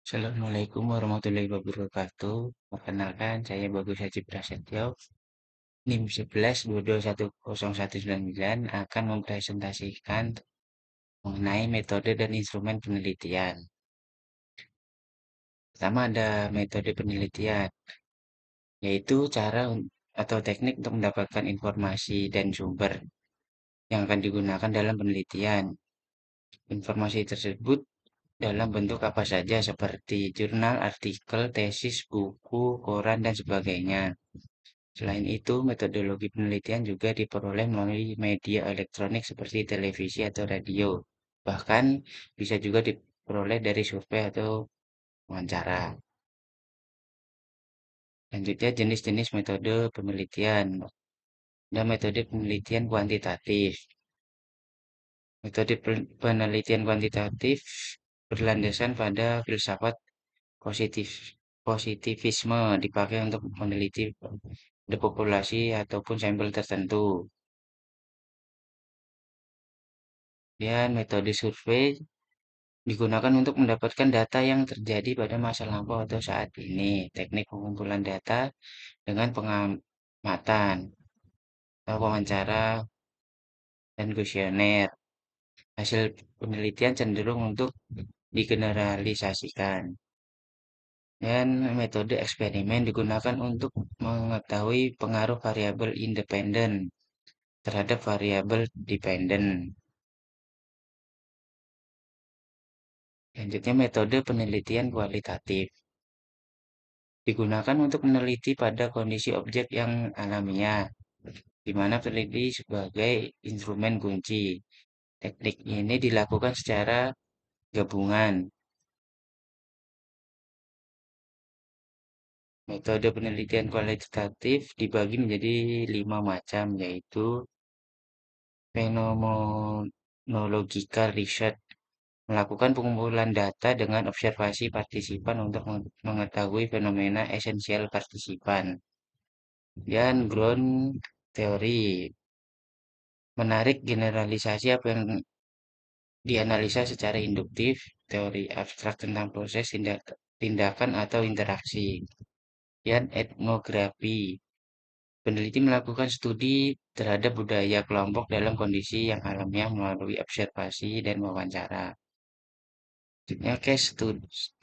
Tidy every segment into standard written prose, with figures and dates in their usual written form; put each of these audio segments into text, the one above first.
Assalamualaikum warahmatullahi wabarakatuh. Perkenalkan, saya Bagus Haji Prasetyo, NIM 11221019 akan mempresentasikan mengenai metode dan instrumen penelitian. Pertama ada metode penelitian, yaitu cara atau teknik untuk mendapatkan informasi dan sumber yang akan digunakan dalam penelitian. Informasi tersebut dalam bentuk apa saja seperti jurnal, artikel, tesis, buku, koran, dan sebagainya. Selain itu, metodologi penelitian juga diperoleh melalui media elektronik seperti televisi atau radio. Bahkan bisa juga diperoleh dari survei atau wawancara. Selanjutnya, jenis-jenis metode penelitian. Ada metode penelitian kuantitatif. Metode penelitian kuantitatif berlandasan pada filsafat positif positivisme dipakai untuk meneliti populasi ataupun sampel tertentu. Dan metode survei digunakan untuk mendapatkan data yang terjadi pada masa lampau atau saat ini. Teknik pengumpulan data dengan pengamatan, atau wawancara, dan kuesioner. Hasil penelitian cenderung untuk digeneralisasikan. Dan metode eksperimen digunakan untuk mengetahui pengaruh variabel independen terhadap variabel dependen. Selanjutnya metode penelitian kualitatif. Digunakan untuk meneliti pada kondisi objek yang alamiah, di mana peneliti sebagai instrumen kunci. Teknik ini dilakukan secara gabungan. Metode penelitian kualitatif dibagi menjadi 5 macam, yaitu phenomenological research, melakukan pengumpulan data dengan observasi partisipan untuk mengetahui fenomena esensial partisipan. Dan ground theory, menarik generalisasi apa yang dianalisa secara induktif, teori abstrak tentang proses tindakan atau interaksi. Dan etnografi, peneliti melakukan studi terhadap budaya kelompok dalam kondisi yang alamiah melalui observasi dan wawancara. Selanjutnya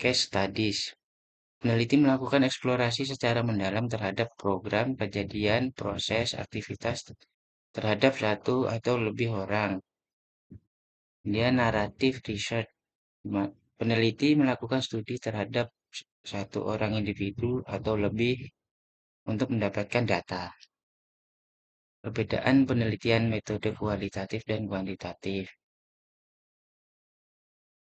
case studies. Peneliti melakukan eksplorasi secara mendalam terhadap program, kejadian, proses, aktivitas terhadap satu atau lebih orang. Dia naratif research. Peneliti melakukan studi terhadap satu orang individu atau lebih untuk mendapatkan data. Perbedaan penelitian metode kualitatif dan kuantitatif.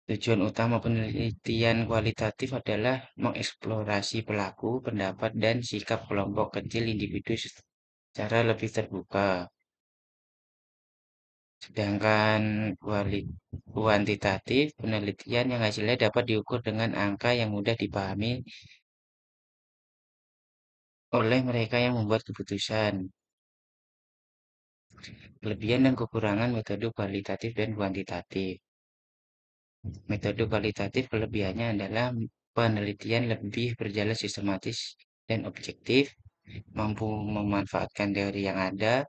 Tujuan utama penelitian kualitatif adalah mengeksplorasi pelaku, pendapat, dan sikap kelompok kecil individu secara lebih terbuka. Sedangkan kuantitatif penelitian yang hasilnya dapat diukur dengan angka yang mudah dipahami oleh mereka yang membuat keputusan. Kelebihan dan kekurangan metode kualitatif dan kuantitatif. Metode kualitatif kelebihannya adalah penelitian lebih berjalan sistematis dan objektif, mampu memanfaatkan teori yang ada,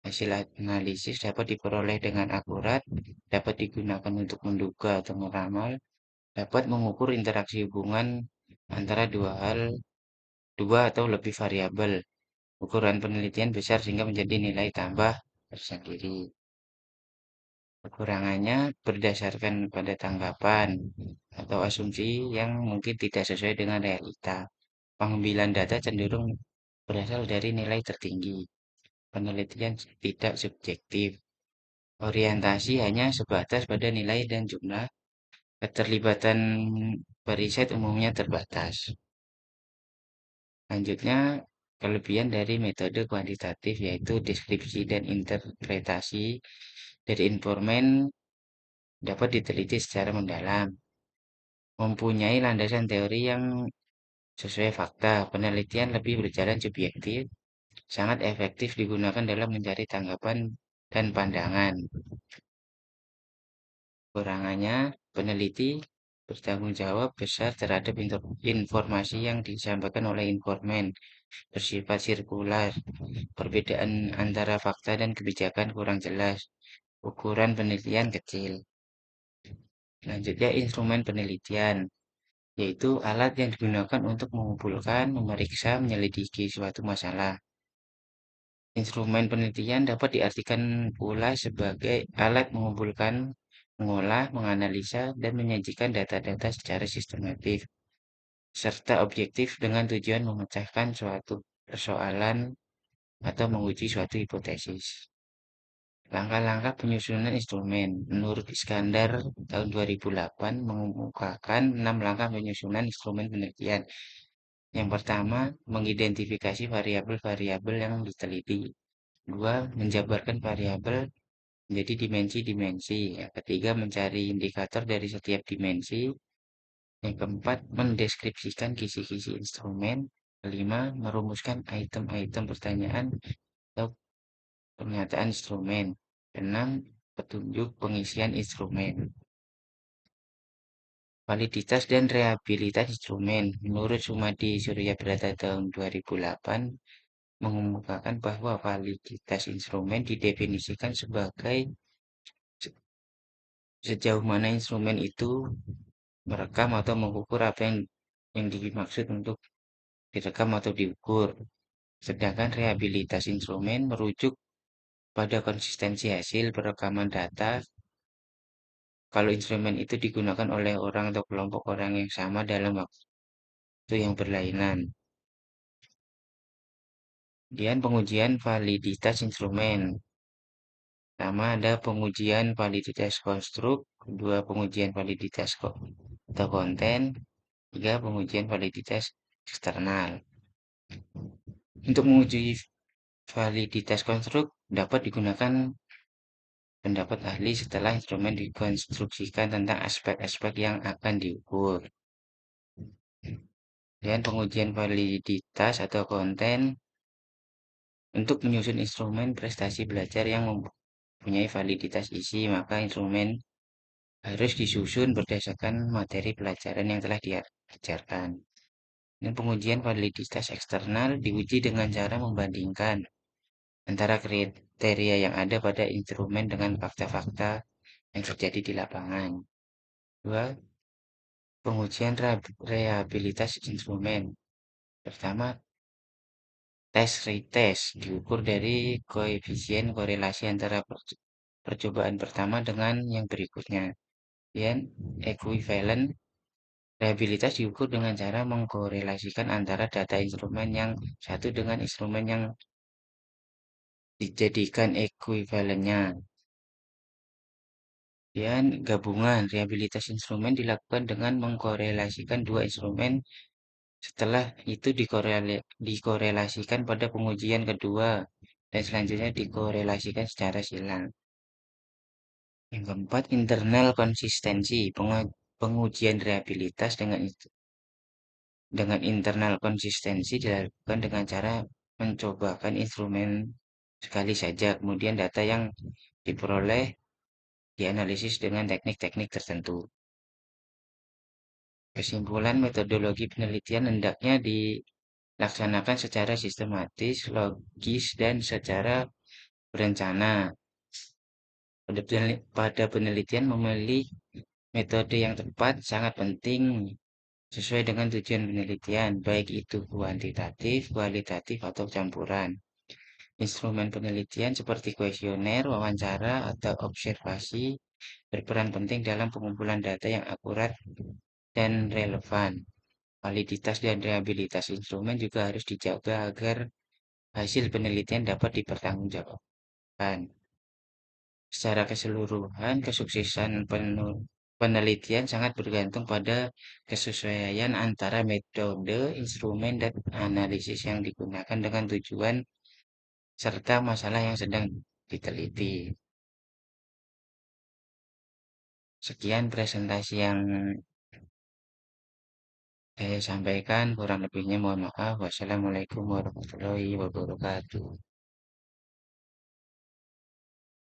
hasil analisis dapat diperoleh dengan akurat, dapat digunakan untuk menduga atau meramal, dapat mengukur interaksi hubungan antara dua atau lebih variabel. Ukuran penelitian besar sehingga menjadi nilai tambah tersendiri. Kekurangannya berdasarkan pada tanggapan atau asumsi yang mungkin tidak sesuai dengan realita. Pengambilan data cenderung berasal dari nilai tertinggi. Penelitian tidak subjektif. Orientasi hanya sebatas pada nilai dan jumlah. Keterlibatan periset umumnya terbatas. Selanjutnya, kelebihan dari metode kuantitatif yaitu deskripsi dan interpretasi dari informan dapat diteliti secara mendalam, mempunyai landasan teori yang sesuai fakta. Penelitian lebih berjalan subjektif, sangat efektif digunakan dalam mencari tanggapan dan pandangan. Kurangannya, peneliti bertanggung jawab besar terhadap informasi yang disampaikan oleh informan, bersifat sirkular, perbedaan antara fakta dan kebijakan kurang jelas, ukuran penelitian kecil. Selanjutnya, instrumen penelitian, yaitu alat yang digunakan untuk mengumpulkan, memeriksa, menyelidiki suatu masalah. Instrumen penelitian dapat diartikan pula sebagai alat mengumpulkan, mengolah, menganalisa, dan menyajikan data-data secara sistematis, serta objektif dengan tujuan memecahkan suatu persoalan atau menguji suatu hipotesis. Langkah-langkah penyusunan instrumen. Menurut Iskandar tahun 2008 mengemukakan 6 langkah penyusunan instrumen penelitian. Yang pertama, mengidentifikasi variabel-variabel yang diteliti. Dua, menjabarkan variabel menjadi dimensi-dimensi. Yang ketiga, mencari indikator dari setiap dimensi. Yang keempat, mendeskripsikan kisi-kisi instrumen. Kelima, merumuskan item-item pertanyaan atau pernyataan instrumen. Keenam, petunjuk pengisian instrumen. Validitas dan rehabilitas instrumen. Menurut Sumadi Suryabrata tahun 2008, mengemukakan bahwa validitas instrumen didefinisikan sebagai sejauh mana instrumen itu merekam atau mengukur apa yang dimaksud untuk direkam atau diukur. Sedangkan rehabilitas instrumen merujuk pada konsistensi hasil perekaman data kalau instrumen itu digunakan oleh orang atau kelompok orang yang sama dalam waktu yang berlainan. Kemudian pengujian validitas instrumen. Pertama ada pengujian validitas konstruk, kedua pengujian validitas atau konten, tiga pengujian validitas eksternal. Untuk menguji validitas konstruk dapat digunakan pendapat ahli setelah instrumen dikonstruksikan tentang aspek-aspek yang akan diukur. Dan pengujian validitas atau konten untuk menyusun instrumen prestasi belajar yang mempunyai validitas isi, maka instrumen harus disusun berdasarkan materi pelajaran yang telah diajarkan. Dan pengujian validitas eksternal diuji dengan cara membandingkan antara kriteria yang ada pada instrumen dengan fakta-fakta yang terjadi di lapangan. Dua, pengujian rehabilitas instrumen. Pertama, tes retest diukur dari koefisien korelasi antara percobaan pertama dengan yang berikutnya. Dan equivalent rehabilitas diukur dengan cara mengkorelasikan antara data instrumen yang satu dengan instrumen yang dijadikan ekuivalennya. Dan gabungan rehabilitas instrumen dilakukan dengan mengkorelasikan dua instrumen. Setelah itu dikorelasikan pada pengujian kedua dan selanjutnya dikorelasikan secara silang. Yang keempat, internal konsistensi. Pengujian rehabilitas dengan internal konsistensi dilakukan dengan cara mencobakan instrumen sekali saja, kemudian data yang diperoleh dianalisis dengan teknik-teknik tertentu. Kesimpulan, metodologi penelitian hendaknya dilaksanakan secara sistematis, logis, dan secara berencana. Pada penelitian memilih metode yang tepat sangat penting sesuai dengan tujuan penelitian, baik itu kuantitatif, kualitatif, atau campuran. Instrumen penelitian seperti kuesioner, wawancara, atau observasi berperan penting dalam pengumpulan data yang akurat dan relevan. Validitas dan rehabilitas instrumen juga harus dijaga agar hasil penelitian dapat dipertanggungjawabkan. Secara keseluruhan, kesuksesan penelitian sangat bergantung pada kesesuaian antara metode, instrumen, dan analisis yang digunakan dengan tujuan serta masalah yang sedang diteliti. Sekian presentasi yang saya sampaikan, kurang lebihnya mohon maaf. Wassalamualaikum warahmatullahi wabarakatuh.